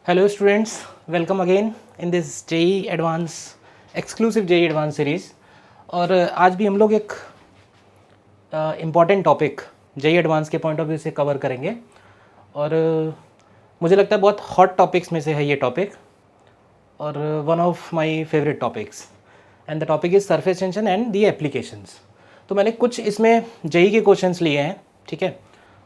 Hello students, welcome again in this JEE Advance exclusive JEE Advance series। और आज भी हम लोग एक इम्पॉर्टेंट टॉपिक JEE Advance के पॉइंट ऑफ व्यू से कवर करेंगे और मुझे लगता है बहुत हॉट टॉपिक्स में से है ये टॉपिक और one of my favourite topics and the topic is surface tension and the applications. तो मैंने कुछ इसमें JEE के क्वेश्चंस लिए हैं, ठीक है,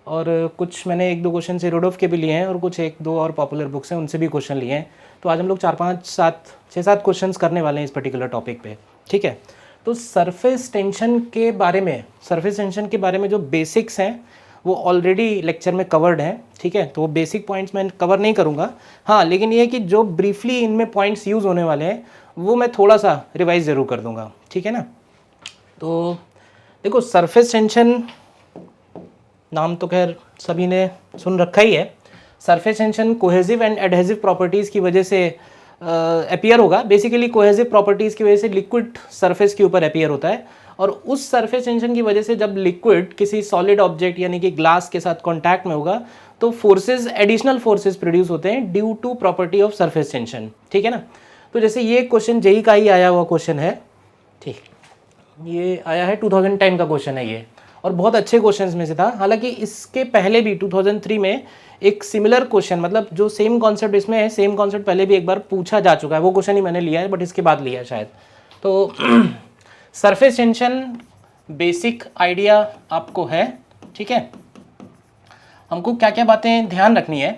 और कुछ मैंने एक दो क्वेश्चन से रूडोफ के भी लिए हैं और कुछ एक दो और पॉपुलर बुक्स हैं उनसे भी क्वेश्चन लिए हैं। तो आज हम लोग 6-7 क्वेश्चंस करने वाले हैं इस पर्टिकुलर टॉपिक पे, ठीक है। तो सरफेस टेंशन के बारे में जो बेसिक्स हैं वो ऑलरेडी लेक्चर में कवर्ड हैं, ठीक है। तो वो बेसिक पॉइंट्स मैं कवर नहीं करूँगा, हाँ, लेकिन ये है कि जो ब्रीफली इनमें पॉइंट्स यूज़ होने वाले हैं वो मैं थोड़ा सा रिवाइज ज़रूर कर दूँगा, ठीक है ना। तो देखो, सरफेस टेंशन नाम तो खैर सभी ने सुन रखा ही है। Surface tension cohesive and adhesive properties की वजह से अपीयर होगा। बेसिकली कोहेसिव प्रॉपर्टीज़ की वजह से लिक्विड सरफेस के ऊपर अपीयर होता है और उस सरफेस टेंशन की वजह से जब लिक्विड किसी सॉलिड ऑब्जेक्ट यानी कि ग्लास के साथ कॉन्टैक्ट में होगा तो फोर्सेज, एडिशनल फोर्सेज प्रोड्यूस होते हैं due to property of surface tension, ठीक है ना। तो जैसे ये क्वेश्चन JEE का ही आया हुआ क्वेश्चन है, ठीक, ये आया है 2010 का क्वेश्चन है ये, और बहुत अच्छे क्वेश्चंस में से था। हालांकि इसके पहले भी 2003 में एक सिमिलर क्वेश्चन, मतलब जो सेम कॉन्सेप्ट इसमें है, सेम कॉन्सेप्ट पहले भी एक बार पूछा जा चुका है, वो क्वेश्चन ही मैंने लिया है बट इसके बाद लिया है शायद। तो सरफेस टेंशन बेसिक आइडिया आपको है, ठीक है। हमको क्या क्या बातें ध्यान रखनी है।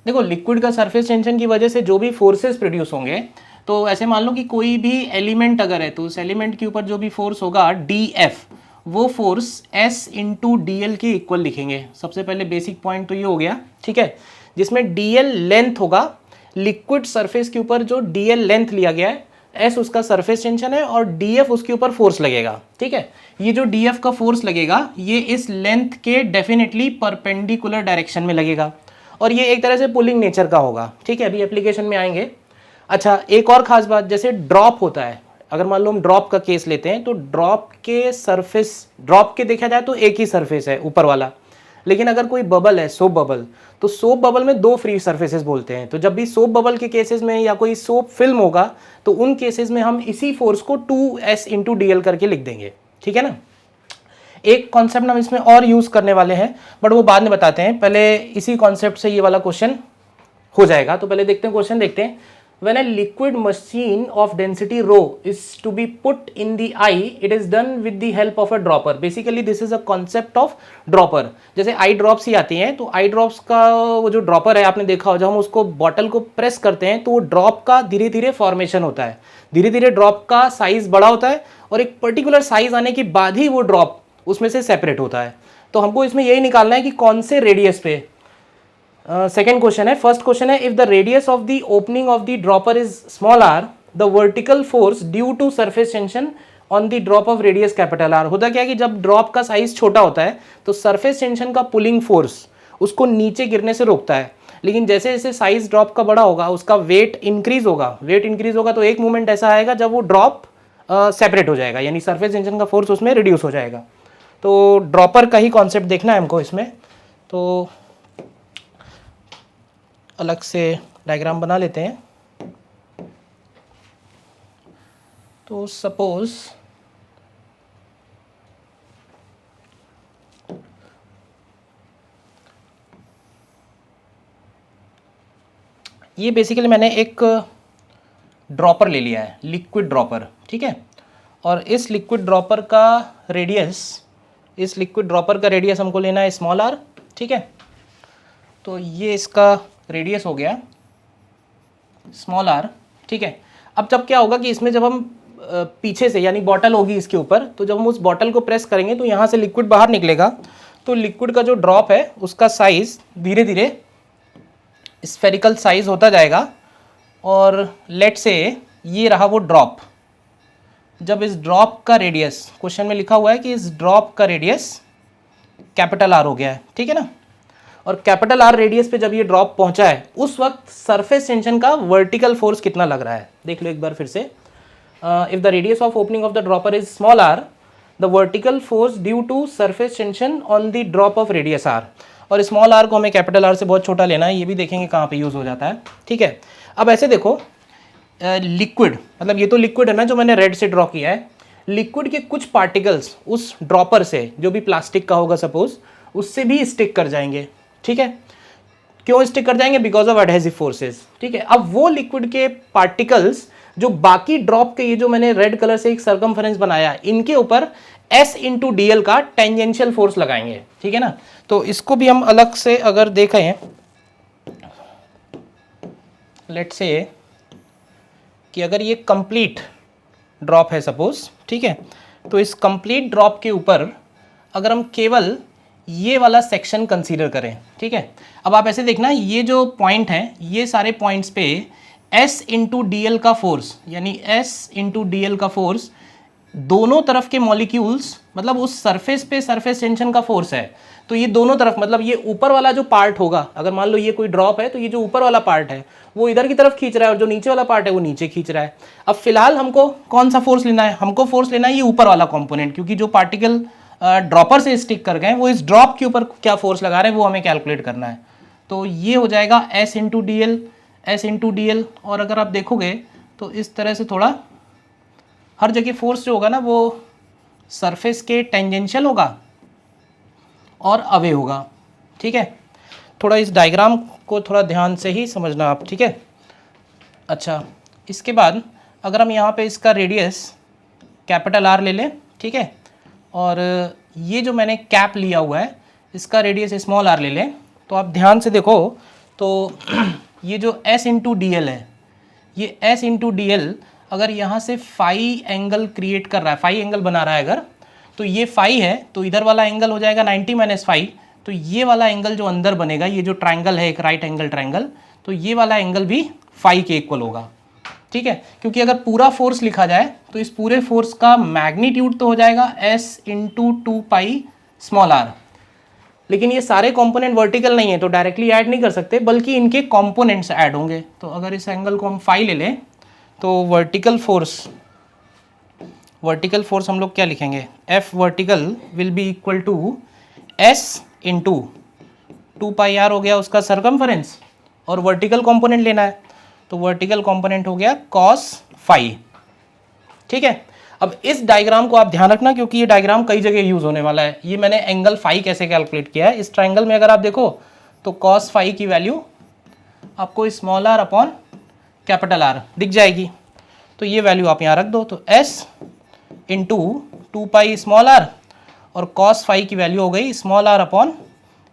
देखो, लिक्विड का सरफेस टेंशन की वजह से जो भी फोर्सेस प्रोड्यूस होंगे, तो ऐसे मान लो कि कोई भी एलिमेंट अगर है तो उस एलिमेंट के ऊपर जो भी फोर्स होगा DF, वो फोर्स S इंटू DL के इक्वल लिखेंगे। सबसे पहले बेसिक पॉइंट तो ये हो गया, ठीक है, जिसमें DL लेंथ होगा। लिक्विड सरफेस के ऊपर जो DL लेंथ लिया गया है, S उसका सरफेस टेंशन है और DF उसके ऊपर फोर्स लगेगा, ठीक है। ये जो DF का फोर्स लगेगा ये इस लेंथ के डेफिनेटली परपेंडिकुलर डायरेक्शन में लगेगा और ये एक तरह से पुलिंग नेचर का होगा, ठीक है। अभी एप्लीकेशन में आएंगे। अच्छा, एक और खास बात, जैसे ड्रॉप होता है, अगर मान लो हम ड्रॉप का केस लेते हैं तो ड्रॉप के सरफेस, ड्रॉप के देखा जाए तो एक ही सरफेस है ऊपर वाला, लेकिन अगर कोई बबल है, सोप बबल, तो सोप बबल में दो फ्री सरफेसेस बोलते हैं। तो जब भी सोप बबल के केसेस में या कोई सोप फिल्म होगा तो उन केसेस में हम इसी फोर्स को 2S इंटू DL करके लिख देंगे, ठीक है ना। एक कॉन्सेप्ट हम इसमें और यूज करने वाले हैं बट वो बाद में बताते हैं, पहले इसी कॉन्सेप्ट से ये वाला क्वेश्चन हो जाएगा। तो पहले देखते हैं, क्वेश्चन देखते हैं। When a liquid machine of density rho is to be put in the eye, it is done with the help of a dropper. Basically, this is a concept of dropper. जैसे eye drops ही आती हैं, तो eye drops का वो जो dropper है आपने देखा हो, जब हम उसको बॉटल को प्रेस करते हैं तो वो ड्रॉप का धीरे धीरे फॉर्मेशन होता है, धीरे धीरे ड्रॉप का साइज बड़ा होता है और एक पर्टिकुलर साइज आने के बाद ही वो ड्रॉप उसमें से सेपरेट होता है। तो हमको इसमें यही निकालना है कि कौन से रेडियस पे। सेकेंड क्वेश्चन है, फर्स्ट क्वेश्चन है, if the radius of the opening of the dropper is small R, the vertical force due to surface tension on the drop of radius capital R. होता क्या है कि जब drop का size छोटा होता है तो सरफेस टेंशन का पुलिंग फोर्स उसको नीचे गिरने से रोकता है, लेकिन जैसे जैसे साइज ड्रॉप का बड़ा होगा उसका वेट इंक्रीज होगा। वेट इंक्रीज होगा तो एक मोमेंट ऐसा आएगा जब वो ड्रॉप सेपरेट हो जाएगा, यानी सरफेस टेंशन का फोर्स उसमें रिड्यूस हो जाएगा। तो ड्रॉपर का ही कॉन्सेप्ट देखना है हमको इसमें। तो अलग से डायग्राम बना लेते हैं। तो सपोज ये बेसिकली मैंने एक ड्रॉपर ले लिया है, लिक्विड ड्रॉपर, ठीक है, और इस लिक्विड ड्रॉपर का रेडियस हमको लेना है स्मॉल r, ठीक है। तो ये इसका रेडियस हो गया स्मॉल r, ठीक है। अब जब क्या होगा कि इसमें जब हम पीछे से, यानी बॉटल होगी इसके ऊपर, तो जब हम उस बॉटल को प्रेस करेंगे तो यहाँ से लिक्विड बाहर निकलेगा, तो लिक्विड का जो ड्रॉप है उसका साइज धीरे धीरे स्फेरिकल साइज होता जाएगा और लेट से ये रहा वो ड्रॉप। जब इस ड्रॉप का रेडियस, क्वेश्चन में लिखा हुआ है कि इस ड्रॉप का रेडियस कैपिटल R हो गया है, ठीक है ना, और कैपिटल R रेडियस पे जब ये ड्रॉप पहुंचा है उस वक्त सरफेस टेंशन का वर्टिकल फोर्स कितना लग रहा है देख लो एक बार फिर से। If the radius of opening of the dropper is small r, the vertical force due to surface tension on the drop of radius r। और स्मॉल आर को हमें कैपिटल आर से बहुत छोटा लेना है, ये भी देखेंगे कहाँ पे यूज़ हो जाता है। ठीक है, अब ऐसे देखो लिक्विड, मतलब ये तो लिक्विड है ना जो मैंने रेड से ड्रॉ किया है, लिक्विड के कुछ पार्टिकल्स उस ड्रॉपर से, जो भी प्लास्टिक का होगा सपोज, उससे भी स्टिक कर जाएंगे। ठीक है, क्यों स्टिक कर जाएंगे? Because of adhesive forces. ठीक है, अब वो लिक्विड के पार्टिकल्स जो बाकी ड्रॉप के, ये जो मैंने रेड कलर से एक सर्कमफरेंस बनाया, इनके ऊपर S इंटू DL का टेंजेंशियल फोर्स लगाएंगे। ठीक है ना, तो इसको भी हम अलग से अगर देखें, लेट्स से कि अगर ये कंप्लीट ड्रॉप है सपोज, ठीक है, तो इस कंप्लीट ड्रॉप के ऊपर अगर हम केवल ये वाला सेक्शन कंसीडर करें, ठीक है, अब आप ऐसे देखना, ये जो पॉइंट है, ये सारे पॉइंट्स पे S इंटू DL का फोर्स, यानी S इंटू DL का फोर्स दोनों तरफ के मॉलिक्यूल्स, मतलब उस सरफेस पे सरफेस टेंशन का फोर्स है। तो ये दोनों तरफ, मतलब ये ऊपर वाला जो पार्ट होगा, अगर मान लो ये कोई ड्रॉप है, तो ये जो ऊपर वाला पार्ट है वो इधर की तरफ खींच रहा है और जो नीचे वाला पार्ट है वो नीचे खींच रहा है। अब फिलहाल हमको कौन सा फोर्स लेना है? हमको फोर्स लेना है ये ऊपर वाला कंपोनेंट, क्योंकि जो पार्टिकल ड्रॉपर से स्टिक कर गए वो इस ड्रॉप के ऊपर क्या फोर्स लगा रहे हैं वो हमें कैलकुलेट करना है। तो ये हो जाएगा S इंटू डी एल, और अगर आप देखोगे तो इस तरह से थोड़ा हर जगह फोर्स जो होगा ना वो सरफेस के टेंजेंशियल होगा और अवे होगा। ठीक है, थोड़ा इस डायग्राम को थोड़ा ध्यान से ही समझना आप। ठीक है, अच्छा, इसके बाद अगर हम यहाँ पे इसका रेडियस कैपिटल R ले लें, ठीक है, और ये जो मैंने कैप लिया हुआ है इसका रेडियस स्मॉल r ले लें, तो आप ध्यान से देखो तो ये जो S इंटू डी एल है, ये S इंटू डी एल अगर यहाँ से फाई एंगल क्रिएट कर रहा है, फाई एंगल बना रहा है अगर, तो ये फाई है तो इधर वाला एंगल हो जाएगा 90 माइनस फाई, तो ये वाला एंगल जो अंदर बनेगा, ये जो ट्राइंगल है एक राइट एंगल ट्राइंगल, तो ये वाला एंगल भी फाई के इक्वल होगा। ठीक है, क्योंकि अगर पूरा फोर्स लिखा जाए तो इस पूरे फोर्स का मैग्नीट्यूड तो हो जाएगा S into 2 pi small r, लेकिन ये सारे कंपोनेंट वर्टिकल नहीं है तो डायरेक्टली ऐड नहीं कर सकते, बल्कि इनके कंपोनेंट्स ऐड होंगे। तो अगर इस एंगल को हम फाई ले लें तो वर्टिकल फोर्स हम लोग क्या लिखेंगे? F vertical will be equal to S into 2 pi r हो गया उसका सरकमफरेंस, और वर्टिकल कंपोनेंट लेना है तो वर्टिकल कंपोनेंट हो गया cos फाई। ठीक है, अब इस डायग्राम को आप ध्यान रखना क्योंकि ये डायग्राम कई जगह यूज होने वाला है। ये मैंने एंगल फाई कैसे कैलकुलेट किया है, इस ट्राइंगल में अगर आप देखो तो cos फाई की वैल्यू आपको small r upon capital R दिख जाएगी, तो ये वैल्यू आप यहाँ रख दो, तो S into 2 pi small r और cos फाई की वैल्यू हो गई small r upon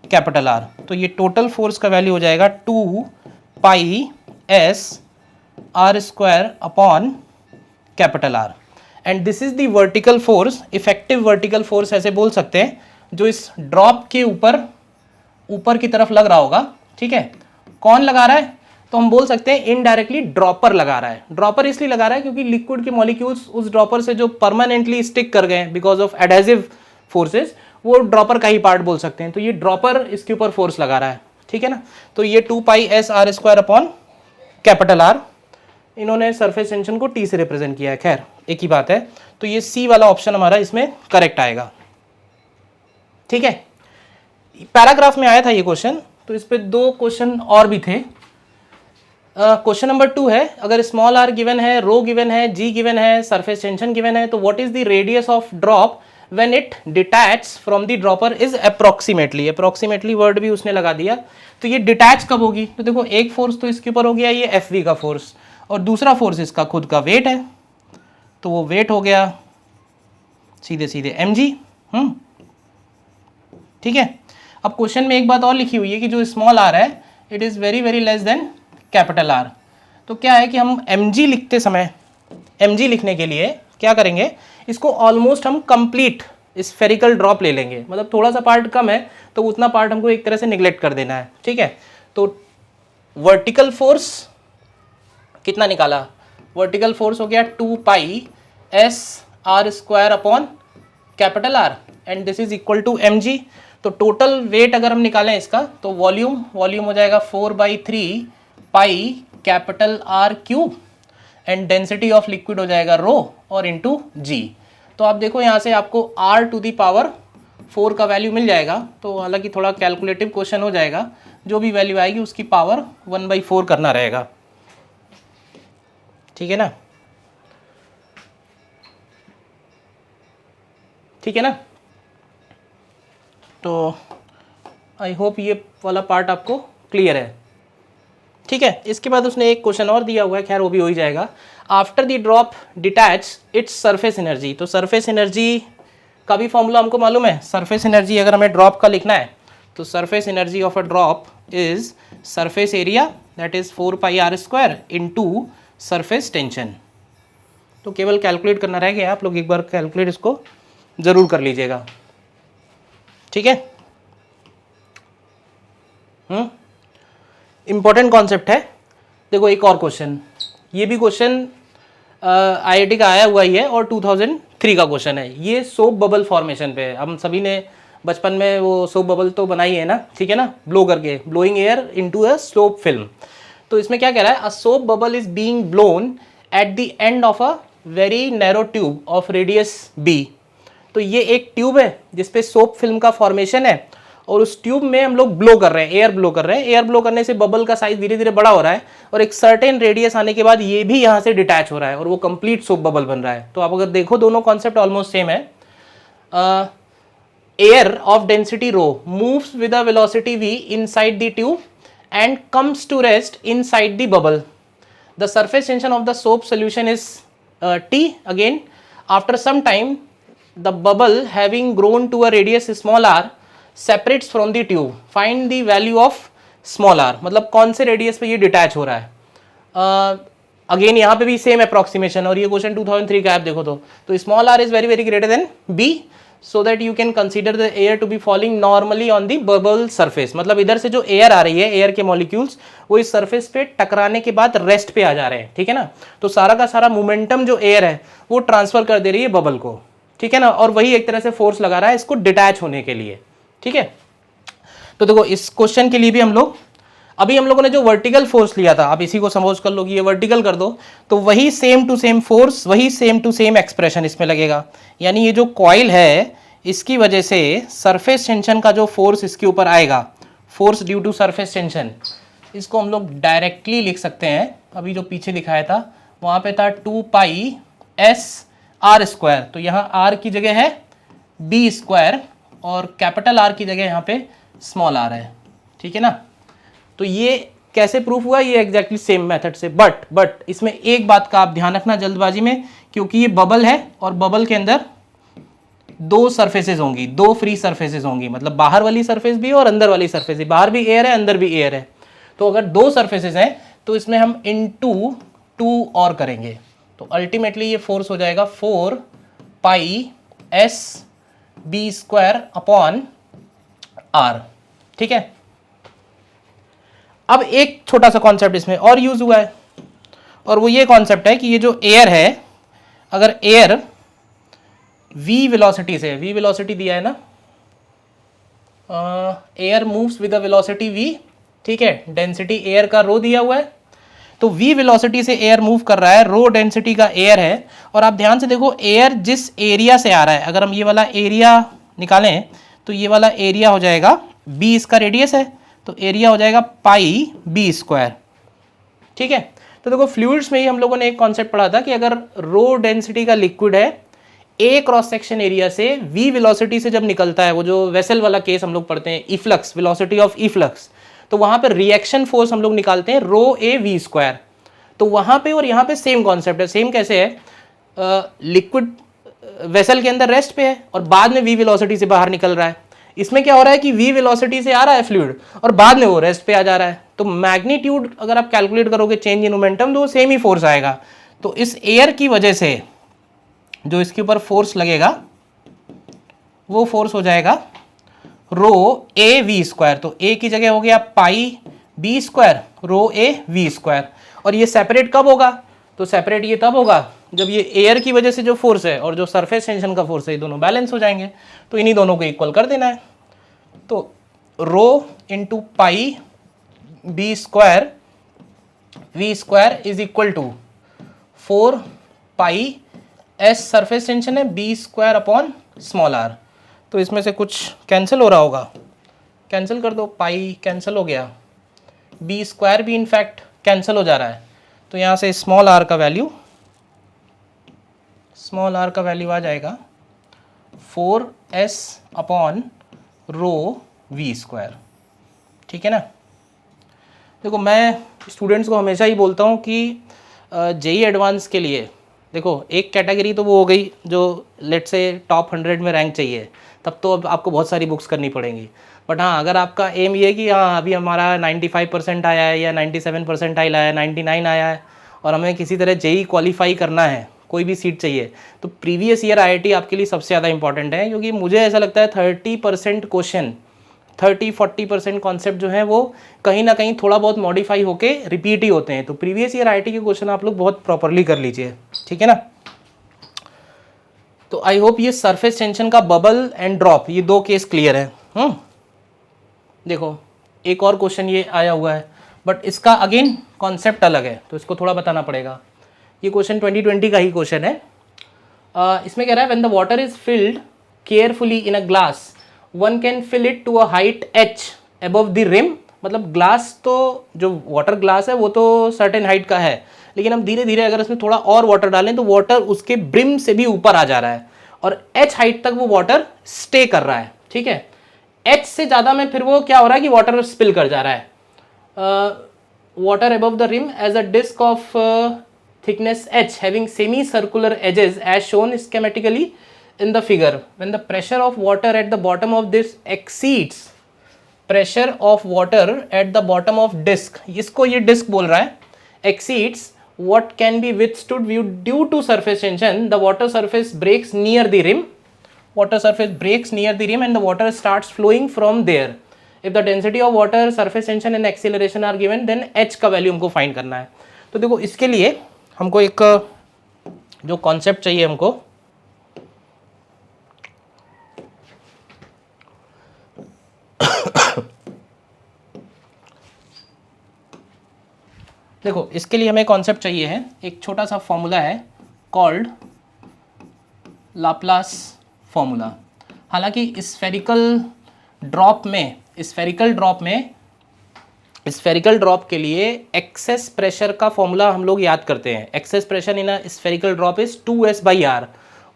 capital R, तो ये टोटल फोर्स का वैल्यू हो जाएगा 2 pi S r square upon capital R, and this is the vertical force, effective vertical force ऐसे बोल सकते हैं, जो इस ड्रॉप के ऊपर की तरफ लग रहा होगा। ठीक है, कौन लगा रहा है? तो हम बोल सकते हैं इनडायरेक्टली ड्रॉपर लगा रहा है। ड्रॉपर इसलिए लगा रहा है क्योंकि लिक्विड के मॉलिक्यूल्स उस ड्रॉपर से जो परमानेंटली स्टिक कर गए बिकॉज ऑफ एडहेसिव फोर्सेस, वो ड्रॉपर का ही पार्ट बोल सकते हैं, तो ये ड्रॉपर इसके ऊपर फोर्स लगा रहा है। ठीक है ना, तो ये 2 pi S r square upon capital R, इन्होंने सरफेस टेंशन को T से रिप्रेजेंट किया है, खैर एक ही बात है, तो ये C वाला ऑप्शन हमारा इसमें करेक्ट आएगा। ठीक है, पैराग्राफ में आया था ये क्वेश्चन, तो इस पे 2 क्वेश्चन और भी थे। क्वेश्चन नंबर 2 है, अगर स्मॉल r गिवन है, रो गिवन है, G गिवन है, सरफेस टेंशन गिवन है, तो what is the radius of drop when it detach from the dropper is approximately word भी उसने लगा दिया। तो ये डिटैच कब होगी? तो देखो एक फोर्स तो इसके ऊपर हो गया ये Fv का फोर्स, और दूसरा फोर्स इसका खुद का वेट है, तो वो वेट हो गया सीधे सीधे mg। ठीक है, अब क्वेश्चन में एक बात और लिखी हुई है कि जो स्मॉल r है it is very very less than capital R। तो क्या है कि हम mg लिखते समय, mg लिखने के लिए क्या करेंगे, इसको ऑलमोस्ट हम कंप्लीट स्फेरिकल ड्रॉप ले लेंगे, मतलब थोड़ा सा पार्ट कम है तो उतना पार्ट हमको एक तरह से निगलेक्ट कर देना है। ठीक है, तो वर्टिकल फोर्स कितना निकाला? वर्टिकल फोर्स हो गया 2 pi S r square upon capital R, and this is equal to mg। तो टोटल वेट अगर हम निकालें इसका, तो वॉल्यूम हो जाएगा 4/3 pi capital R cube, and density of liquid हो जाएगा रो और इंटू G। तो आप देखो यहाँ से आपको R टू दी पावर 4 का वैल्यू मिल जाएगा। तो हालांकि थोड़ा कैलकुलेटिव क्वेश्चन हो जाएगा, जो भी वैल्यू आएगी उसकी पावर 1/4 करना रहेगा, ठीक है ना, ठीक है ना। तो आई होप ये वाला पार्ट आपको क्लियर है, ठीक है। इसके बाद उसने एक क्वेश्चन और दिया हुआ है, खैर वो भी हो ही जाएगा। After the drop detach its surface energy. तो सरफेस एनर्जी का भी फॉर्मूला हमको मालूम है। सरफेस एनर्जी अगर हमें ड्रॉप का लिखना है तो surface energy of a drop is surface area that is 4πr² into surface tension. तो केवल कैलकुलेट करना रह गया, आप लोग एक बार कैलकुलेट इसको ज़रूर कर लीजिएगा, ठीक है। इम्पॉर्टेंट कॉन्सेप्ट है। देखो एक और क्वेश्चन, ये भी क्वेश्चन आईआईटी का आया हुआ ही है और 2003 का क्वेश्चन है। ये सोप बबल फॉर्मेशन पे है। हम सभी ने बचपन में वो सोप बबल तो बनाई है ना, ठीक है ना, ब्लो करके, blowing air into a slope film. तो इसमें क्या कह रहा है, a soap bubble is being blown at the end of a very narrow tube of radius b. तो ये एक ट्यूब है जिसपे सोप फिल्म का फॉर्मेशन है और उस ट्यूब में हम लोग ब्लो कर रहे हैं, एयर ब्लो कर रहे हैं। एयर ब्लो करने से बबल का साइज धीरे धीरे बड़ा हो रहा है और एक सर्टेन रेडियस आने के बाद ये भी यहाँ से डिटैच हो रहा है और वो कंप्लीट सोप बबल बन रहा है। तो आप अगर देखो दोनों कॉन्सेप्ट ऑलमोस्ट सेम है। Air of density rho moves with a velocity v inside the tube and comes to rest inside the bubble. The surface tension of the soap solution is T. Again, after some time, the bubble having grown to a radius small r separates from the tube. Find the value of small r. मतलब कौन से radius पे ये detach हो रहा है। Again यहाँ पे भी सेम अप्रोक्सीमेशन, और ये क्वेश्चन 2003 का आप देखो तो small r is very very greater than b, so that you can consider the air to be falling normally on the bubble surface. मतलब इधर से जो एयर आ रही है, एयर के मॉलिक्यूल्स वो इस सरफेस पे टकराने के बाद रेस्ट पे आ जा रहे हैं, ठीक है ना। तो सारा का सारा मोमेंटम जो एयर है वो ट्रांसफर कर दे रही है बबल को, ठीक है ना, और वही एक तरह से फोर्स लगा रहा है इसको डिटैच होने के लिए, ठीक है। तो देखो इस क्वेश्चन के लिए भी हम लोगों ने जो वर्टिकल फोर्स लिया था, आप इसी को सपोज कर लो कि ये वर्टिकल कर दो, तो वही सेम टू सेम फोर्स, वही सेम टू सेम एक्सप्रेशन इसमें लगेगा। यानी ये जो कॉइल है इसकी वजह से सरफेस टेंशन का जो फोर्स इसके ऊपर आएगा, force due to surface tension, इसको हम लोग डायरेक्टली लिख सकते हैं। अभी जो पीछे दिखाया था वहाँ पे था 2πs/r², तो यहाँ r की जगह है b² और कैपिटल R की जगह यहाँ पे स्मॉल r है, ठीक है ना। तो ये कैसे प्रूफ हुआ, ये एग्जैक्टली सेम मेथड से, बट इसमें एक बात का आप ध्यान रखना जल्दबाजी में, क्योंकि ये बबल है और बबल के अंदर दो सरफेसेस होंगी, दो फ्री सरफेसेस होंगी, मतलब बाहर वाली सरफेस भी और अंदर वाली सरफेस भी, बाहर भी एयर है अंदर भी एयर है। तो अगर दो सरफेसेस हैं तो इसमें हम इनटू 2 और करेंगे, तो अल्टीमेटली ये फोर्स हो जाएगा 4πsb²/r, ठीक है। अब एक छोटा सा कॉन्सेप्ट इसमें और यूज हुआ है, और वो ये कॉन्सेप्ट है कि ये जो एयर है, अगर एयर v वेलोसिटी से, v वेलोसिटी दिया है ना, air moves with a velocity v, ठीक है, डेंसिटी एयर का रो दिया हुआ है, तो v वेलोसिटी से एयर मूव कर रहा है, रो डेंसिटी का एयर है। और आप ध्यान से देखो एयर जिस एरिया से आ रहा है, अगर हम ये वाला एरिया निकालें तो ये वाला एरिया हो जाएगा b, इसका रेडियस है, तो एरिया हो जाएगा πb², ठीक है। तो देखो फ्लूइड्स में ही हम लोगों ने एक कॉन्सेप्ट पढ़ा था कि अगर रो डेंसिटी का लिक्विड है, ए क्रॉस सेक्शन एरिया से v वेलोसिटी से जब निकलता है, वो जो वेसल वाला केस हम लोग पढ़ते हैं, इफ्लक्स, वेलोसिटी ऑफ इफ्लक्स, तो वहां पर रिएक्शन फोर्स हम लोग निकालते हैं ρ(a)v²। तो वहां पे और यहाँ पे सेम कॉन्सेप्ट है। सेम कैसे है, लिक्विड वेसल के अंदर रेस्ट पे है और बाद में v वेलोसिटी से बाहर निकल रहा है। इसमें क्या हो रहा है कि v वेलोसिटी से आ रहा है फ्लूइड और बाद में वो रेस्ट पे आ जा रहा है, तो मैग्नीट्यूड अगर आप कैलकुलेट करोगे चेंज इन मोमेंटम तो वो सेम ही फोर्स आएगा। तो इस एयर की वजह से जो इसके ऊपर फोर्स लगेगा वो फोर्स हो जाएगा ρ(a)v², तो a की जगह हो गया πb² ρ(a)v²। और ये सेपरेट कब होगा, तो सेपरेट ये तब होगा जब ये एयर की वजह से जो फोर्स है और जो सरफेस टेंशन का फोर्स है, ये दोनों बैलेंस हो जाएंगे। तो इन्हीं दोनों को इक्वल कर देना है, तो ρ × πb² v² is equal to 4πs surface tension है b² अपॉन स्मॉल r। तो इसमें से कुछ कैंसिल हो रहा होगा, कैंसिल कर दो, पाई कैंसिल हो गया, बी स्क्वायर भी इनफैक्ट कैंसिल हो जा रहा है, तो यहाँ से स्मॉल आर का वैल्यू आ जाएगा 4s upon rho we square. ठीक है ना। देखो मैं स्टूडेंट्स को हमेशा ही बोलता हूँ कि जेई एडवांस के लिए देखो एक कैटेगरी तो वो हो गई जो लेट से टॉप 100 में रैंक चाहिए, तब तो अब आपको बहुत सारी बुक्स करनी पड़ेंगी। बट हाँ, अगर आपका एम ये है कि हाँ अभी हमारा 95% आया है या 97% आया है, 99 आया है और हमें किसी तरह जेई क्वालिफाई करना है, कोई भी सीट चाहिए, तो प्रीवियस ईयर आईआईटी आपके लिए सबसे ज़्यादा इंपॉर्टेंट है। क्योंकि मुझे ऐसा लगता है 30% क्वेश्चन 30-40% कॉन्सेप्ट जो है वो कहीं ना कहीं थोड़ा बहुत मॉडिफाई होके रिपीट ही होते हैं। तो प्रीवियस ईयर आईआईटी के क्वेश्चन आप लोग बहुत प्रॉपरली कर लीजिए। ठीक है ना। तो आई होप ये सरफेस टेंशन का बबल एंड ड्रॉप ये दो केस क्लियर है। देखो एक और क्वेश्चन ये आया हुआ है, बट इसका अगेन कॉन्सेप्ट अलग है, तो इसको थोड़ा बताना पड़ेगा। ये क्वेश्चन 2020 का ही क्वेश्चन है। इसमें कह रहा है when the water is filled carefully in a glass one can fill it to a height h above the rim. मतलब ग्लास तो जो वाटर ग्लास है वो तो सर्टेन हाइट का है, लेकिन हम धीरे धीरे अगर इसमें थोड़ा और वाटर डालें तो वाटर उसके ब्रिम से भी ऊपर आ जा रहा है और h हाइट तक वो वाटर स्टे कर रहा है। ठीक है, h से ज़्यादा में फिर वो क्या हो रहा है कि वाटर स्पिल कर जा रहा है। Water above the rim as a disc of thickness h having semi-circular edges as shown schematically in the figure. When the pressure of water at the bottom of this exceeds pressure of water at the bottom of disk, इसको ये disk बोल रहा है, exceeds what can be withstood due to surface tension, the water surface breaks near the rim. Water surface breaks near the rim and the water starts flowing from there. If the density of water, surface tension and acceleration are given, then h का value हमको find करना है। तो देखो इसके लिए हमको एक जो कॉन्सेप्ट चाहिए हमको, देखो इसके लिए हमें कॉन्सेप्ट चाहिए है, एक छोटा सा फॉर्मूला है कॉल्ड लाप्लास फॉर्मूला। हालांकि स्फेरिकल ड्रॉप के लिए एक्सेस प्रेशर का फॉर्मूला हम लोग याद करते हैं। Excess pressure in a spherical drop is 2s/r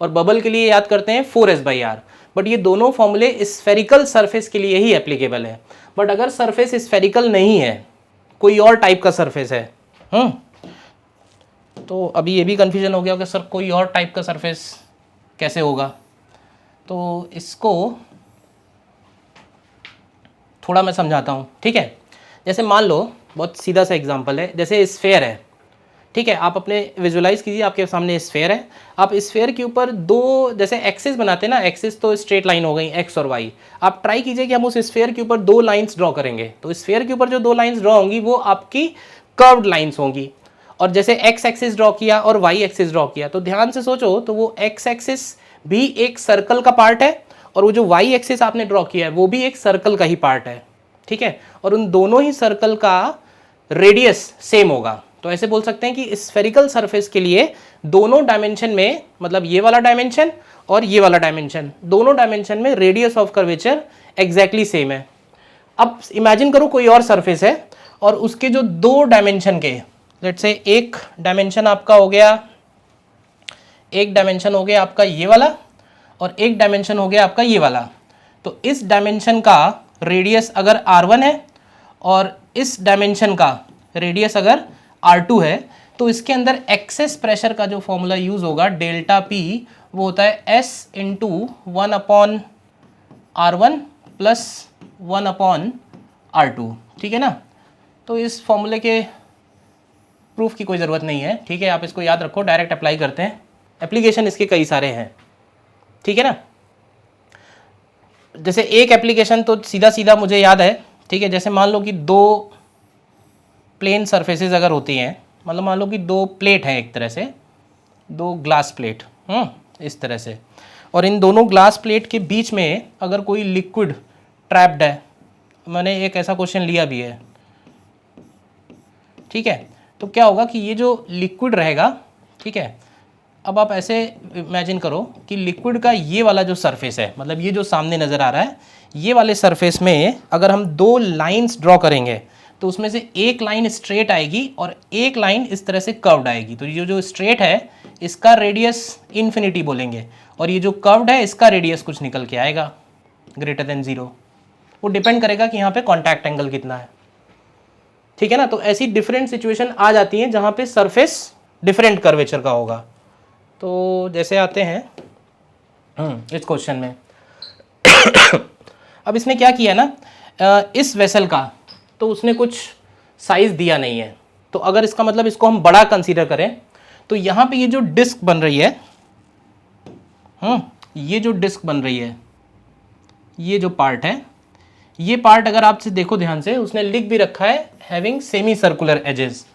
और बबल के लिए याद करते हैं 4s/r। बट ये दोनों फॉर्मूले स्फेरिकल सरफेस के लिए ही एप्लीकेबल है। बट अगर सरफेस स्फेरिकल नहीं है, कोई और टाइप का सरफेस है, तो अभी ये भी कन्फ्यूजन हो गया कि सर कोई और टाइप का सरफेस कैसे होगा। तो इसको थोड़ा मैं समझाता हूँ। ठीक है, जैसे मान लो बहुत सीधा सा एग्जांपल है, जैसे स्फेयर है। ठीक है, आप अपने विजुलाइज कीजिए, आपके सामने स्फेयर है, आप स्फेयर के ऊपर दो जैसे एक्सिस बनाते हैं ना, एक्सिस तो स्ट्रेट लाइन हो गई एक्स और वाई। आप ट्राई कीजिए कि हम उस स्फेयर के ऊपर दो लाइंस ड्रॉ करेंगे, तो स्फेयर के ऊपर जो दो लाइंस ड्रॉ होंगी वो आपकी कर्व्ड लाइंस होंगी। और जैसे एक्स एक्सिस ड्रॉ किया और वाई एक्सिस ड्रॉ किया, तो ध्यान से सोचो, तो वो एक्स एक्सिस भी एक सर्कल का पार्ट है और वो जो वाई एक्सिस आपने ड्रॉ किया है वो भी एक सर्कल का ही पार्ट है। ठीक है, और उन दोनों ही सर्कल का रेडियस सेम होगा। तो ऐसे बोल सकते हैं कि स्फेरिकल सरफेस के लिए दोनों डायमेंशन में, मतलब ये वाला डायमेंशन और ये वाला डायमेंशन, दोनों डायमेंशन में radius of curvature exactly same है। अब इमेजिन करो कोई और सरफेस है और उसके जो दो डायमेंशन के, लेट्स से एक डायमेंशन आपका हो गया आपका ये वाला और एक डायमेंशन हो गया आपका ये वाला। तो इस डायमेंशन का रेडियस अगर r1 है और इस डायमेंशन का रेडियस अगर r2 है, तो इसके अंदर एक्सेस प्रेशर का जो फॉर्मूला यूज होगा डेल्टा P, वो होता है S into 1/r1 plus 1/r2। ठीक है ना। तो इस फॉर्मूले के प्रूफ की कोई ज़रूरत नहीं है। ठीक है, आप इसको याद रखो, डायरेक्ट अप्लाई करते हैं, एप्लीकेशन इसके कई सारे हैं। ठीक है ना। जैसे एक एप्लीकेशन तो सीधा सीधा मुझे याद है। ठीक है, जैसे मान लो कि दो प्लेन सरफेसेस अगर होती हैं, मतलब मान लो कि दो प्लेट हैं, एक तरह से दो ग्लास प्लेट इस तरह से, और इन दोनों ग्लास प्लेट के बीच में अगर कोई लिक्विड ट्रैप्ड है, मैंने एक ऐसा क्वेश्चन लिया भी है। ठीक है, तो क्या होगा कि ये जो लिक्विड रहेगा, ठीक है, अब आप ऐसे इमेजिन करो कि लिक्विड का ये वाला जो सरफेस है, मतलब ये जो सामने नज़र आ रहा है, ये वाले सरफेस में अगर हम दो लाइंस ड्रॉ करेंगे तो उसमें से एक लाइन स्ट्रेट आएगी और एक लाइन इस तरह से कर्व्ड आएगी। तो ये जो स्ट्रेट है इसका रेडियस इन्फिनिटी बोलेंगे, और ये जो कर्व्ड है इसका रेडियस कुछ निकल के आएगा ग्रेटर देन 0। वो डिपेंड करेगा कि यहाँ पे कॉन्टैक्ट एंगल कितना है, ठीक है ना। तो ऐसी डिफरेंट सिचुएशन आ जाती हैं जहाँ पे सरफेस डिफरेंट कर्वेचर का होगा। तो जैसे आते हैं इस क्वेश्चन में अब इसने क्या किया ना, इस वेसल का तो उसने कुछ साइज दिया नहीं है, तो अगर इसका मतलब इसको हम बड़ा कंसीडर करें तो यहाँ पे ये जो डिस्क बन रही है, ये जो डिस्क बन रही है, ये जो पार्ट है, ये पार्ट अगर आपसे देखो ध्यान से, उसने लिख भी रखा है हैविंग सेमी सर्कुलर एजेस।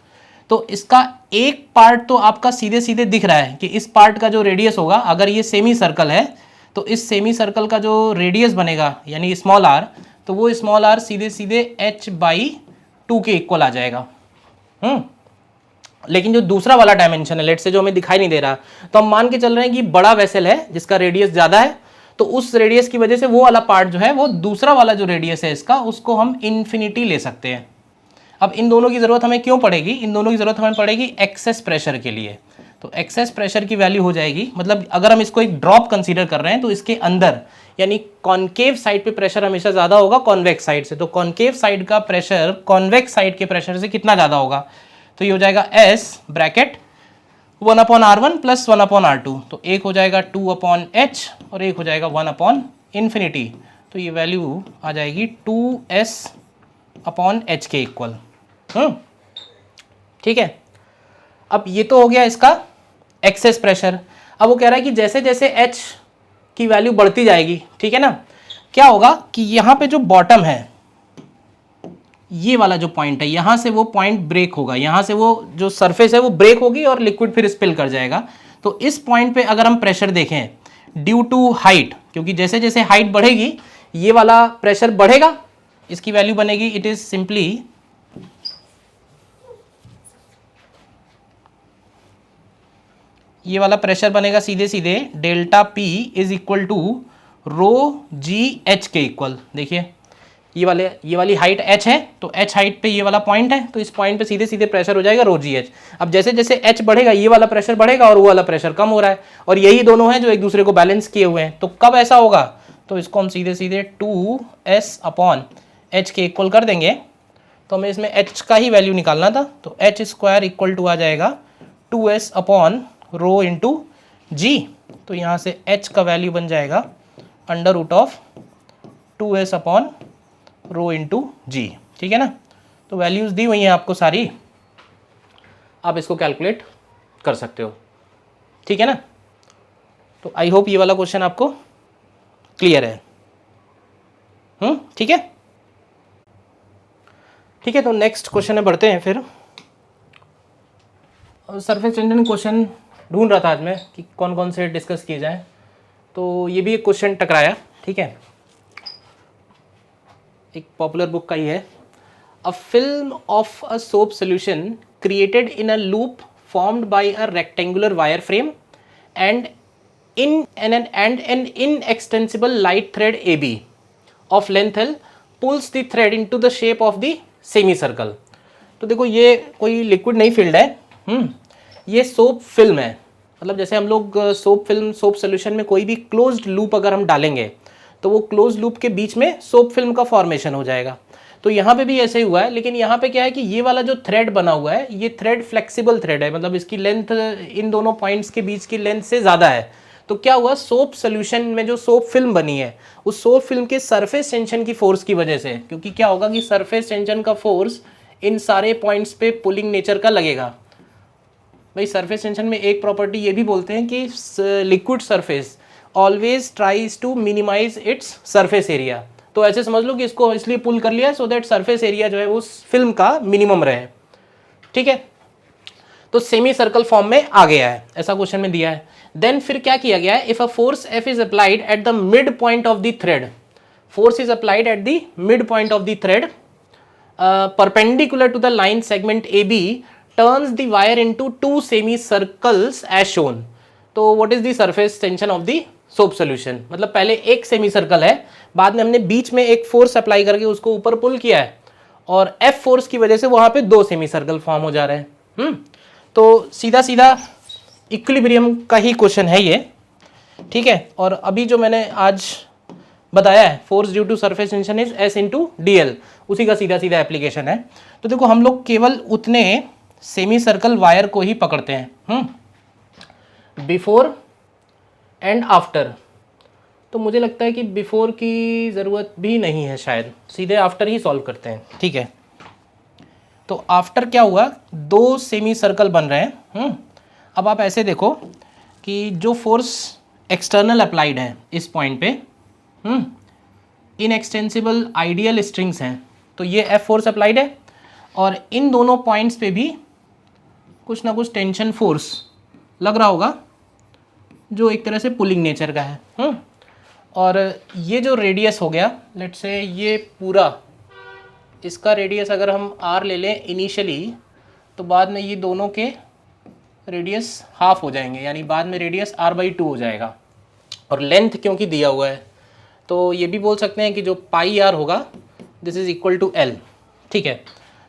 तो इसका एक पार्ट तो आपका सीधे सीधे दिख रहा है कि इस पार्ट का जो रेडियस होगा, अगर ये सेमी सर्कल है तो इस सेमी सर्कल का जो रेडियस बनेगा यानी स्मॉल आर, तो वो स्मॉल आर सीधे सीधे h/2 के इक्वल आ जाएगा। लेकिन जो दूसरा वाला डायमेंशन है, लेट से जो हमें दिखाई नहीं दे रहा, तो हम मान के चल रहे हैं कि बड़ा वेसल है जिसका रेडियस ज़्यादा है, तो उस रेडियस की वजह से वो वाला पार्ट जो है, वो दूसरा वाला जो रेडियस है इसका, उसको हम इन्फिनिटी ले सकते हैं। अब इन दोनों की ज़रूरत हमें क्यों पड़ेगी? इन दोनों की ज़रूरत हमें पड़ेगी एक्सेस प्रेशर के लिए। तो एक्सेस प्रेशर की वैल्यू हो जाएगी, मतलब अगर हम इसको एक ड्रॉप कंसीडर कर रहे हैं तो इसके अंदर यानी कॉनकेव साइड पे प्रेशर हमेशा ज़्यादा होगा कॉन्वेक्स साइड से। तो कॉनकेव साइड का प्रेशर कॉन्वेक्स साइड के प्रेशर से कितना ज़्यादा होगा? तो ये हो जाएगा S bracket 1/R1 plus 1/R2। तो एक हो जाएगा 2/H और एक हो जाएगा 1/∞। तो ये वैल्यू आ जाएगी 2S/H के इक्वल। ठीक है, अब ये तो हो गया इसका एक्सेस प्रेशर। अब वो कह रहा है कि जैसे जैसे H की वैल्यू बढ़ती जाएगी, ठीक है ना, क्या होगा कि यहाँ पे जो बॉटम है, ये वाला जो पॉइंट है, यहाँ से वो पॉइंट ब्रेक होगा, यहाँ से वो जो सरफेस है वो ब्रेक होगी और लिक्विड फिर स्पिल कर जाएगा। तो इस पॉइंट पे अगर हम प्रेशर देखें ड्यू टू हाइट, क्योंकि जैसे जैसे हाइट बढ़ेगी ये वाला प्रेशर बढ़ेगा, इसकी वैल्यू बनेगी, इट इज सिंपली ये वाला प्रेशर बनेगा सीधे सीधे delta P is equal to ρgH के इक्वल। देखिए ये वाली हाइट h है, तो h हाइट पे ये वाला पॉइंट है, तो इस पॉइंट पे सीधे सीधे प्रेशर हो जाएगा ρgH। अब जैसे जैसे h बढ़ेगा ये वाला प्रेशर बढ़ेगा और वो वाला प्रेशर कम हो रहा है, और यही दोनों हैं जो एक दूसरे को बैलेंस किए हुए हैं। तो कब ऐसा होगा? तो इसको हम सीधे सीधे 2S/H के इक्वल कर देंगे। तो हमें इसमें h का ही वैल्यू निकालना था, तो h स्क्वायर इक्वल टू आ जाएगा 2S/ρ इंटू जी। तो यहाँ से h का वैल्यू बन जाएगा √of 2S/ρ इंटू जी। ठीक है ना, तो वैल्यूज़ दी हुई हैं आपको सारी, आप इसको कैलकुलेट कर सकते हो। ठीक है ना, तो आई होप ये वाला क्वेश्चन आपको क्लियर है। ठीक है, ठीक है, तो नेक्स्ट क्वेश्चन में बढ़ते हैं। फिर सरफेस टेंशन क्वेश्चन ढूंढ रहा था आज मैं कि कौन कौन से डिस्कस किए जाएं, तो ये भी एक क्वेश्चन टकराया। ठीक है, एक पॉपुलर बुक का ही है। A film of a soap solution created in a loop formed by a rectangular wire frame and an inextensible light thread AB of length L pulls the thread into the shape of the semi circle. तो देखो ये कोई liquid नहीं field है, ये soap film है। मतलब जैसे हम लोग सोप फिल्म, सोप सोल्यूशन में कोई भी क्लोज्ड लूप अगर हम डालेंगे तो वो क्लोज लूप के बीच में सोप फिल्म का फॉर्मेशन हो जाएगा। तो यहाँ पे भी ऐसे ही हुआ है, लेकिन यहाँ पे क्या है कि ये वाला जो थ्रेड बना हुआ है ये थ्रेड फ्लेक्सिबल थ्रेड है, मतलब इसकी लेंथ इन दोनों पॉइंट्स के बीच की लेंथ से ज़्यादा है। तो क्या हुआ, सोप सोल्यूशन में जो सोप फिल्म बनी है उस सोप फिल्म के सरफेस टेंशन की फोर्स की वजह से, क्योंकि क्या होगा कि सरफेस टेंशन का फोर्स इन सारे पॉइंट्स पे पुलिंग नेचर का लगेगा। भाई सरफेस टेंशन में एक प्रॉपर्टी ये भी बोलते हैं कि liquid surface always tries to minimize its surface area. तो ऐसे समझ लो कि इसको इसलिए पुल कर लिया सो दैट सरफेस एरिया जो है उस फिल्म का मिनिमम रहे। ठीक है, तो सेमी सर्कल फॉर्म में आ गया है, ऐसा क्वेश्चन में दिया है। देन फिर क्या किया गया है, if a force F is applied at the mid point of the thread, force is applied at the mid point of the thread perpendicular to the line segment AB turns the wire into two semicircles as shown। तो what is the surface tension of the soap solution, मतलब पहले एक semi circle है, बाद में हमने बीच में एक फोर्स अप्लाई करके उसको ऊपर पुल किया है और एफ फोर्स की वजह से वहां पे दो सेमी सर्कल फॉर्म हो जा रहे हैं। तो सीधा सीधा इक्विलिब्रियम का ही क्वेश्चन है ये, ठीक है। और अभी जो मैंने आज बताया है force due to surface tension is S into D L, उसी का सीधा सीधा एप्लीकेशन है। तो देखो हम लोग केवल उतने सेमी सर्कल वायर को ही पकड़ते हैं बिफोर एंड आफ्टर। तो मुझे लगता है कि बिफोर की ज़रूरत भी नहीं है, शायद सीधे आफ्टर ही सॉल्व करते हैं, ठीक है। तो आफ्टर क्या हुआ, दो सेमी सर्कल बन रहे हैं। अब आप ऐसे देखो कि जो फोर्स एक्सटर्नल अप्लाइड है इस पॉइंट पे, इनएक्सटेंसिबल आइडियल स्ट्रिंग्स हैं, तो ये एफ फोर्स अप्लाइड है और इन दोनों पॉइंट्स पे भी कुछ ना कुछ टेंशन फोर्स लग रहा होगा जो एक तरह से पुलिंग नेचर का है। और ये जो रेडियस हो गया, लेट्स से ये पूरा, इसका रेडियस अगर हम आर ले लें इनिशियली, तो बाद में ये दोनों के रेडियस हाफ हो जाएंगे, यानी बाद में रेडियस r/2 हो जाएगा। और लेंथ क्योंकि दिया हुआ है तो ये भी बोल सकते हैं कि जो पाई आर होगा this is equal to L, ठीक है।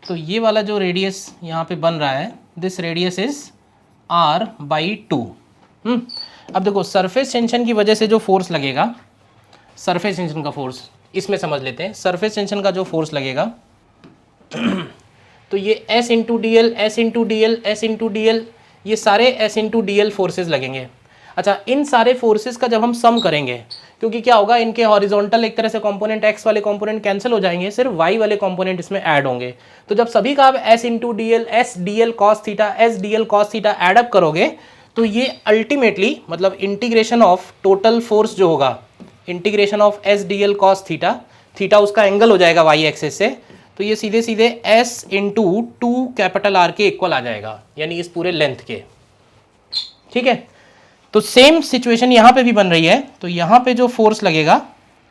तो ये वाला जो रेडियस यहाँ पे बन रहा है, दिस रेडियस इज r/2। अब देखो सरफेस टेंशन की वजह से जो फोर्स लगेगा, सरफेस टेंशन का फोर्स इसमें समझ लेते हैं। सरफेस टेंशन का जो फोर्स लगेगा तो ये S into D L, S into D L, S into D L, ये सारे S into D L forces लगेंगे। अच्छा, इन सारे फोर्सेस का जब हम सम करेंगे, क्योंकि क्या होगा, इनके हॉरिजॉन्टल एक तरह से कंपोनेंट x वाले कंपोनेंट कैंसिल हो जाएंगे, सिर्फ y वाले कंपोनेंट इसमें ऐड होंगे। तो जब सभी का आप S into D L, S D L cos theta, S D L cos theta add up करोगे तो ये अल्टीमेटली मतलब इंटीग्रेशन ऑफ टोटल फोर्स जो होगा, integration of S D L cos theta, theta उसका एंगल हो जाएगा y एक्सिस से, तो ये सीधे सीधे S इंटू 2 कैपिटल R के इक्वल आ जाएगा, यानी इस पूरे लेंथ के, ठीक है। तो सेम सिचुएशन यहाँ पे भी बन रही है। तो यहाँ पे जो फोर्स लगेगा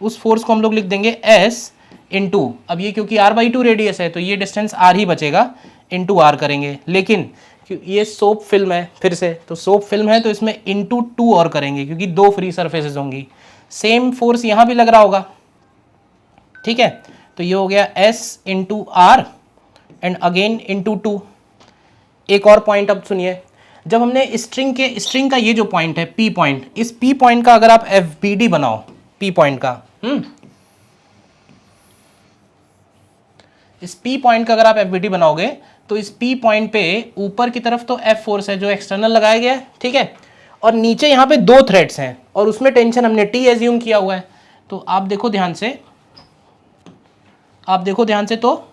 उस फोर्स को हम लोग लिख देंगे S इंटू, अब ये क्योंकि r/2 रेडियस है तो ये डिस्टेंस r ही बचेगा, इंटू r करेंगे। लेकिन ये सोप फिल्म है, फिर से तो सोप फिल्म है तो इसमें इंटू 2 और करेंगे क्योंकि दो फ्री सरफेसेस होंगी। सेम फोर्स यहाँ भी लग रहा होगा, ठीक है। तो ये हो गया S into R and again into 2। एक और पॉइंट अब सुनिए, जब हमने स्ट्रिंग का ये जो पॉइंट है P पॉइंट, इस P पॉइंट का अगर आप FBD बनाओ, P पॉइंट का इस P पॉइंट का अगर आप FBD बनाओगे तो इस P पॉइंट पे ऊपर की तरफ तो F फोर्स है जो एक्सटर्नल लगाया गया है, ठीक है, और नीचे यहाँ पे दो थ्रेड्स हैं और उसमें टेंशन हमने T एज्यूम किया हुआ है। तो आप देखो ध्यान से, तो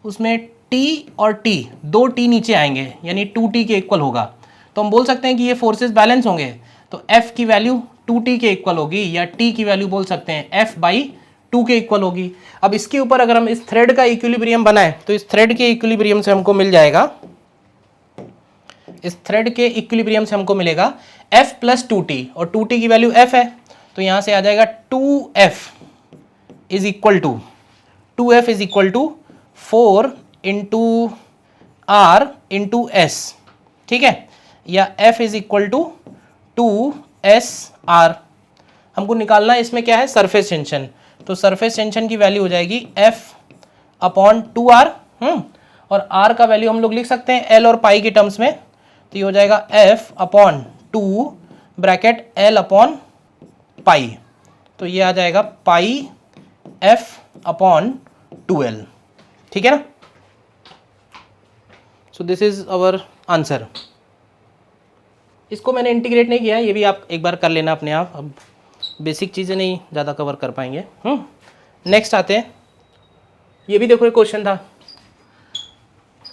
उसमें T और T, दो T नीचे आएंगे यानी 2T के इक्वल होगा। तो हम बोल सकते हैं कि ये फोर्सेस बैलेंस होंगे, तो F की वैल्यू 2T के इक्वल होगी या T की वैल्यू बोल सकते हैं F/2 के इक्वल होगी। अब इसके ऊपर अगर हम इस थ्रेड का इक्विलिब्रियम बनाएं तो इस थ्रेड के इक्विलिब्रियम से हमको मिल जाएगा, इस थ्रेड के इक्विलिब्रियम से हमको मिलेगा F + 2T, और 2T की वैल्यू F है तो यहाँ से आ जाएगा 2F is equal to 4 into R into S, ठीक है, या F is equal to 2SR। हमको निकालना है इसमें क्या है, सरफेस टेंशन। तो सरफेस टेंशन की वैल्यू हो जाएगी F/2R, और R का वैल्यू हम लोग लिख सकते हैं L और पाई के टर्म्स में, तो ये हो जाएगा F/2 ब्रैकेट L/पाई, तो ये आ जाएगा पाई F/2L, ठीक है ना। So this is our answer. इसको मैंने इंटीग्रेट नहीं किया, ये भी आप एक बार कर लेना अपने आप, अब बेसिक चीज़ें नहीं ज़्यादा कवर कर पाएंगे। नेक्स्ट आते हैं, ये भी देखो एक क्वेश्चन था,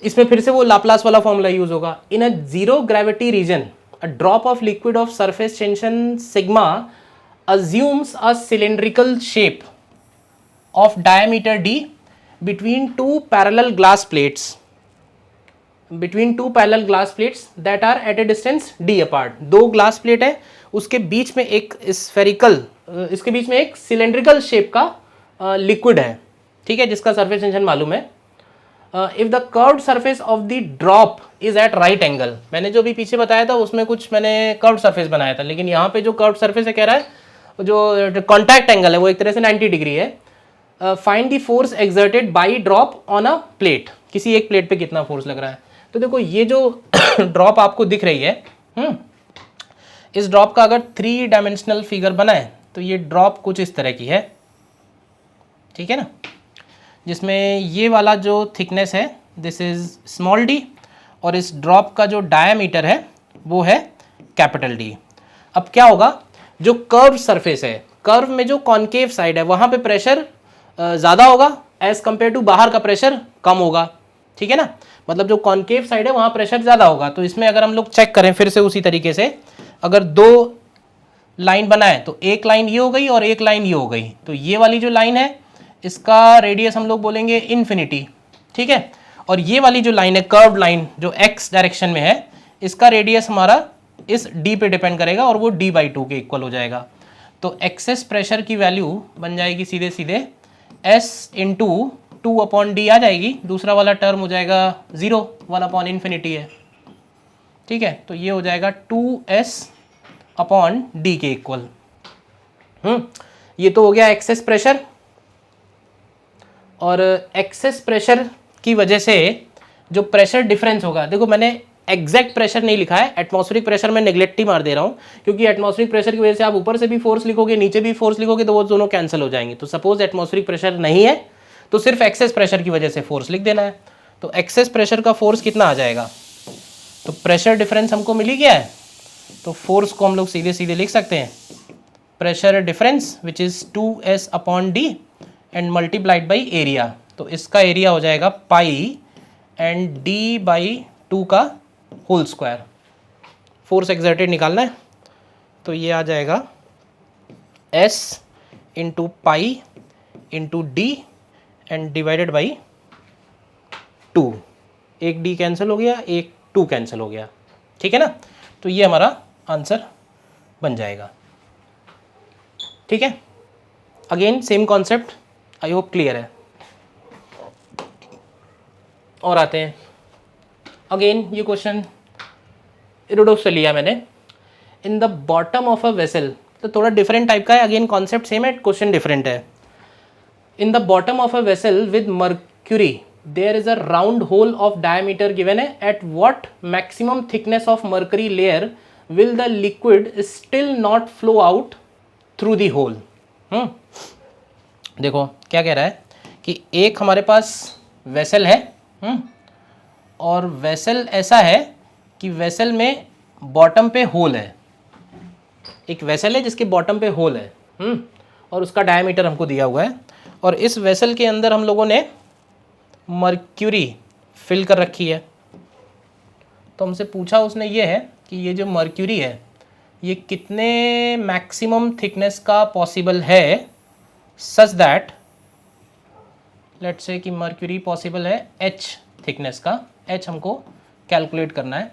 इसमें फिर से वो लाप्लास वाला फॉर्मूला यूज होगा। In a zero gravity region a drop of liquid of surface tension sigma assumes a cylindrical shape of diameter d between two parallel glass plates that are at a distance d apart। दो glass plate है, उसके बीच में एक spherical, इसके बीच में एक cylindrical shape का liquid है, ठीक है, जिसका सरफेस टेंशन मालूम है। If the curved surface of the drop is at right angle, मैंने जो भी पीछे बताया था उसमें कुछ मैंने कर्व्ड सरफेस बनाया था, लेकिन यहाँ पे जो कर्व्ड सरफेस है कह रहा है जो कॉन्टैक्ट एंगल है वो एक तरह से 90 डिग्री है। Find the force exerted by drop on a plate, किसी एक प्लेट पे कितना फोर्स लग रहा है। तो देखो ये जो ड्रॉप आपको दिख रही है, इस ड्रॉप का अगर 3 डायमेंशनल फिगर बनाए तो ये ड्रॉप कुछ इस तरह की है, ठीक है ना, जिसमें ये वाला जो थिकनेस है दिस इज स्मॉल डी और इस ड्रॉप का जो डायमीटर है वो है कैपिटल डी। अब क्या होगा, जो कर्व सरफेस है, कर्व में जो कॉन्केव साइड है वहाँ पे प्रेशर ज़्यादा होगा एज कंपेयर टू बाहर का प्रेशर कम होगा, ठीक है ना, मतलब जो कॉन्केव साइड है वहाँ प्रेशर ज़्यादा होगा। तो इसमें अगर हम लोग चेक करें फिर से उसी तरीके से, अगर 2 लाइन बनाए तो एक लाइन ये हो गई और एक लाइन ये हो गई, तो ये वाली जो लाइन है इसका रेडियस हम लोग बोलेंगे इन्फिनिटी, ठीक है, और ये वाली जो लाइन है कर्व्ड लाइन जो x डायरेक्शन में है इसका रेडियस हमारा इस d पे डिपेंड करेगा और वो d/2 के इक्वल हो जाएगा। तो एक्सेस प्रेशर की वैल्यू बन जाएगी सीधे सीधे s इंटू 2/d आ जाएगी, दूसरा वाला टर्म हो जाएगा 0, 1/∞ है, ठीक है, तो ये हो जाएगा 2s/d के इक्वल। ये तो हो गया एक्सेस प्रेशर। और एक्सेस प्रेशर की वजह से जो प्रेशर डिफरेंस होगा, देखो मैंने एग्जैक्ट प्रेशर नहीं लिखा है, एटमॉस्फेरिक प्रेशर में नेग्लेक्ट ही मार दे रहा हूँ, क्योंकि एटमॉस्फेरिक प्रेशर की वजह से आप ऊपर से भी फोर्स लिखोगे नीचे भी फोर्स लिखोगे तो वो दोनों कैंसिल हो जाएंगे। तो सपोज एटमॉस्फेरिक प्रेशर नहीं है तो सिर्फ एक्सेस प्रेशर की वजह से फोर्स लिख देना है। तो एक्सेस प्रेशर का फोर्स कितना आ जाएगा, तो प्रेशर डिफरेंस हमको मिल ही गया है, तो फोर्स को हम लोग सीधे सीधे लिख सकते हैं pressure difference which is 2s/d and multiplied by area. तो इसका एरिया हो जाएगा पाई एंड d/2 का होल स्क्वायर। फोर्स एक्सर्टेड निकालना है तो ये आ जाएगा s into pi into D and divided by 2। एक d कैंसिल हो गया, एक 2 कैंसिल हो गया, ठीक है ना, तो ये हमारा आंसर बन जाएगा, ठीक है। Again same concept, I hope clear है। और आते हैं अगेन, ये क्वेश्चन इरोडोफ से लिया मैंने। In the bottom of a vessel, तो थोड़ा डिफरेंट टाइप का है, अगेन कॉन्सेप्ट सेम है, क्वेश्चन डिफरेंट है। In the bottom of a vessel with mercury there is a round hole of diameter given है, at what maximum thickness of mercury layer will the liquid still not flow out through the hole. देखो क्या कह रहा है कि एक हमारे पास vessel है, और वेसल ऐसा है कि वेसल में बॉटम पे होल है, एक वेसल है जिसके बॉटम पे होल है, और उसका डायमीटर हमको दिया हुआ है, और इस वेसल के अंदर हम लोगों ने मर्क्यूरी फिल कर रखी है। तो हमसे पूछा उसने ये है कि ये जो मर्क्यूरी है ये कितने मैक्सिमम थिकनेस का पॉसिबल है, सच दैट लेट्स से कि मर्क्यूरी पॉसिबल है h थिकनेस का, h हमको कैलकुलेट करना है।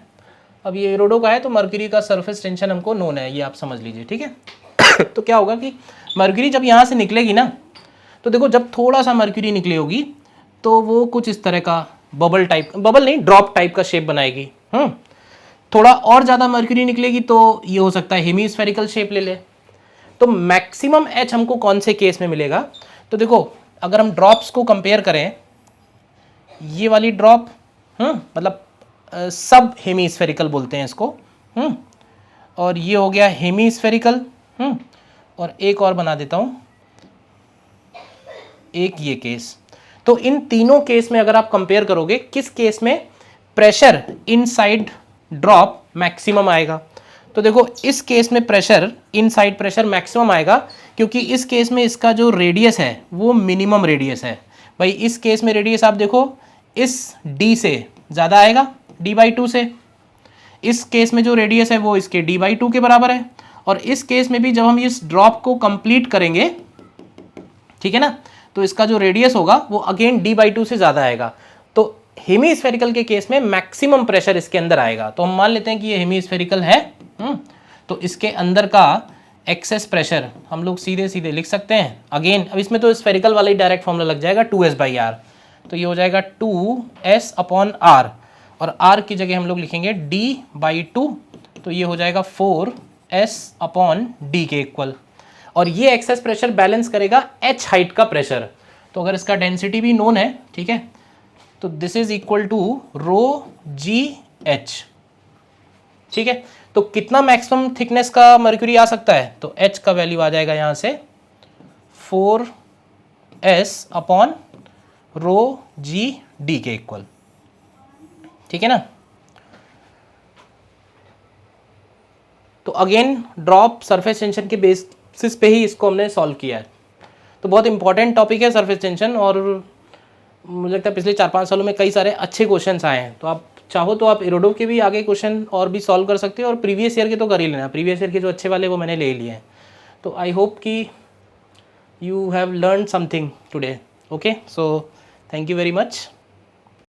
अब ये एरोडो का है तो मर्क्यूरी का सरफेस टेंशन हमको नोन है, ये आप समझ लीजिए, ठीक है। तो क्या होगा कि मर्क्यूरी जब यहाँ से निकलेगी ना, तो देखो जब थोड़ा सा मर्क्यूरी निकली होगी तो वो कुछ इस तरह का बबल टाइप, बबल नहीं ड्रॉप टाइप का शेप बनाएगी। थोड़ा और ज़्यादा मर्क्यूरी निकलेगी तो ये हो सकता है हेमीस्फेरिकल शेप ले ले। तो मैक्सिमम h हमको कौन से केस में मिलेगा, तो देखो अगर हम ड्रॉप्स को कंपेयर करें, ये वाली ड्रॉप मतलब सब हेमीस्फेरिकल बोलते हैं इसको, और ये हो गया हेमीस्फेरिकल, और एक और बना देता हूँ, एक ये केस। तो इन तीनों केस में अगर आप कंपेयर करोगे किस केस में प्रेशर इनसाइड ड्रॉप मैक्सिमम आएगा, तो देखो इस केस में प्रेशर इनसाइड प्रेशर मैक्सिमम आएगा, क्योंकि इस केस में इसका जो रेडियस है वो मिनिमम रेडियस है। भाई इस केस में रेडियस आप देखो इस d से ज़्यादा आएगा, d/2 से। इस केस में जो रेडियस है वो इसके d/2 के बराबर है, और इस केस में भी जब हम इस ड्रॉप को कंप्लीट करेंगे, ठीक है ना, तो इसका जो रेडियस होगा वो अगेन d/2 से ज़्यादा आएगा। तो हेमीस्फेरिकल के केस में मैक्सिमम प्रेशर इसके अंदर आएगा। तो हम मान लेते हैं कि ये हेमीस्फेरिकल है, तो इसके अंदर का एक्सेस प्रेशर हम लोग सीधे सीधे लिख सकते हैं। अगेन अब इसमें तो स्फेरिकल वाला ही डायरेक्ट फॉर्मूला लग जाएगा 2s/r। तो ये हो जाएगा 2s/r, और r की जगह हम लोग लिखेंगे d/2, तो ये हो जाएगा 4s/d के इक्वल। और ये एक्सेस प्रेशर बैलेंस करेगा h हाइट का प्रेशर। तो अगर इसका डेंसिटी भी नोन है, ठीक है, तो this is equal to ρgh, ठीक है। तो कितना मैक्सिमम थिकनेस का मर्क्यूरी आ सकता है, तो h का वैल्यू आ जाएगा यहाँ से 4s/ρgd के इक्वल, ठीक है ना। तो अगेन ड्रॉप सरफेस टेंशन के बेसिस पे ही इसको हमने सॉल्व किया है। तो बहुत इंपॉर्टेंट टॉपिक है सरफेस टेंशन, और मुझे लगता है पिछले 4-5 सालों में कई सारे अच्छे क्वेश्चंस आए हैं। तो आप चाहो तो आप इरोडोव के भी आगे क्वेश्चन और भी सॉल्व कर सकते हो, और प्रीवियस ईयर के तो कर ही लेना, प्रीवियस ईयर के जो अच्छे वाले वो मैंने ले लिए हैं। तो आई होप कि you have learn something today. Okay, so thank you very much.